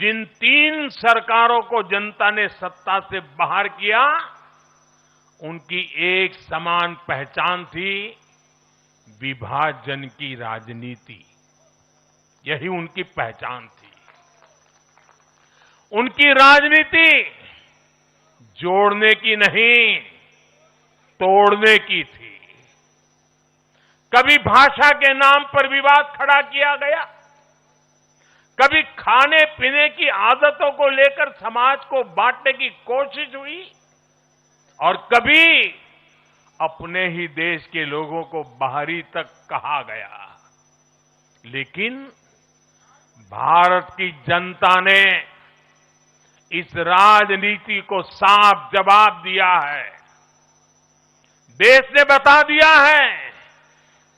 जिन 3 सरकारों को जनता ने सत्ता से बाहर किया, उनकी एक समान पहचान थी, विभाजन की राजनीति। यही उनकी पहचान थी। उनकी राजनीति जोड़ने की नहीं, तोड़ने की थी। कभी भाषा के नाम पर विवाद खड़ा किया गया, कभी खाने पीने की आदतों को लेकर समाज को बांटने की कोशिश हुई, और कभी अपने ही देश के लोगों को बाहरी तक कहा गया। लेकिन भारत की जनता ने इस राजनीति को साफ जवाब दिया है। देश ने बता दिया है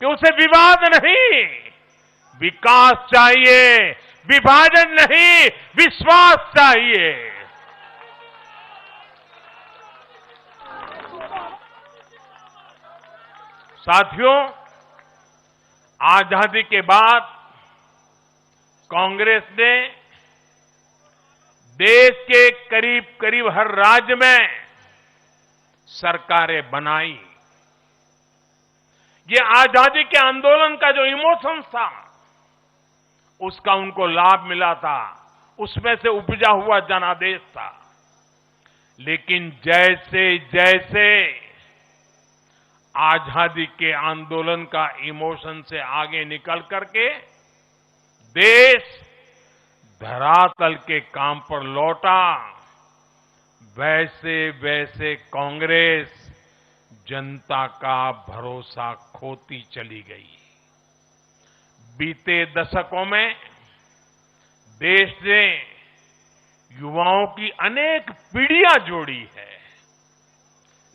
कि उसे विवाद नहीं, विकास चाहिए, विभाजन नहीं, विश्वास चाहिए। साथियों, आजादी के बाद कांग्रेस ने देश के करीब करीब हर राज्य में सरकारें बनाई। ये आजादी के आंदोलन का जो इमोशन था, उसका उनको लाभ मिला था, उसमें से उपजा हुआ जनादेश था। लेकिन जैसे जैसे आजादी के आंदोलन का इमोशन से आगे निकल करके देश धरातल के काम पर लौटा, वैसे वैसे कांग्रेस जनता का भरोसा खोती चली गई। बीते दशकों में देश ने युवाओं की अनेक पीढ़ियां जोड़ी है,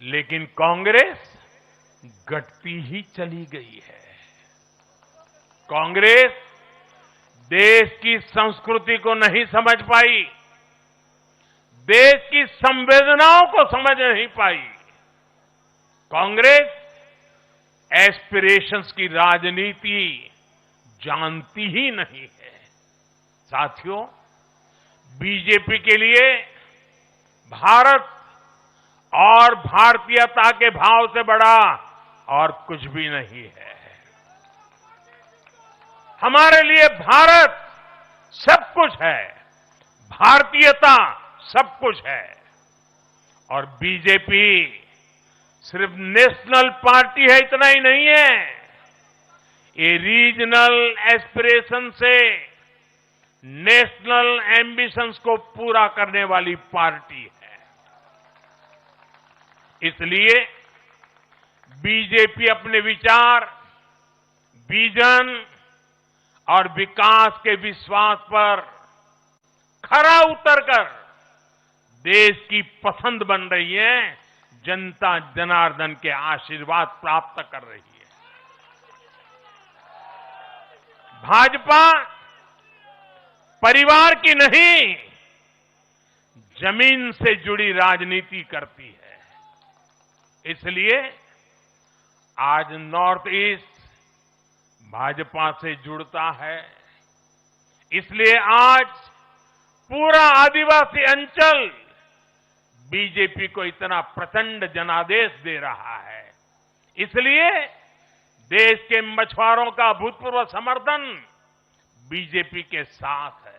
लेकिन कांग्रेस घटती ही चली गई है। कांग्रेस देश की संस्कृति को नहीं समझ पाई, देश की संवेदनाओं को समझ नहीं पाई। कांग्रेस एस्पिरेशंस की राजनीति जानती ही नहीं है। साथियों, बीजेपी के लिए भारत और भारतीयता के भाव से बड़ा और कुछ भी नहीं है। हमारे लिए भारत सब कुछ है, भारतीयता सब कुछ है। और बीजेपी सिर्फ नेशनल पार्टी है, इतना ही नहीं है, ये रीजनल एस्पिरेशन से नेशनल एम्बिशंस को पूरा करने वाली पार्टी है। इसलिए बीजेपी अपने विचार, विजन और विकास के विश्वास पर खरा उतरकर देश की पसंद बन रही है, जनता जनार्दन के आशीर्वाद प्राप्त कर रही है। भाजपा परिवार की नहीं, जमीन से जुड़ी राजनीति करती है। इसलिए आज नॉर्थ ईस्ट भाजपा से जुड़ता है। इसलिए आज पूरा आदिवासी अंचल बीजेपी को इतना प्रचंड जनादेश दे रहा है। इसलिए देश के मछुआरों का अभूतपूर्व समर्थन बीजेपी के साथ है।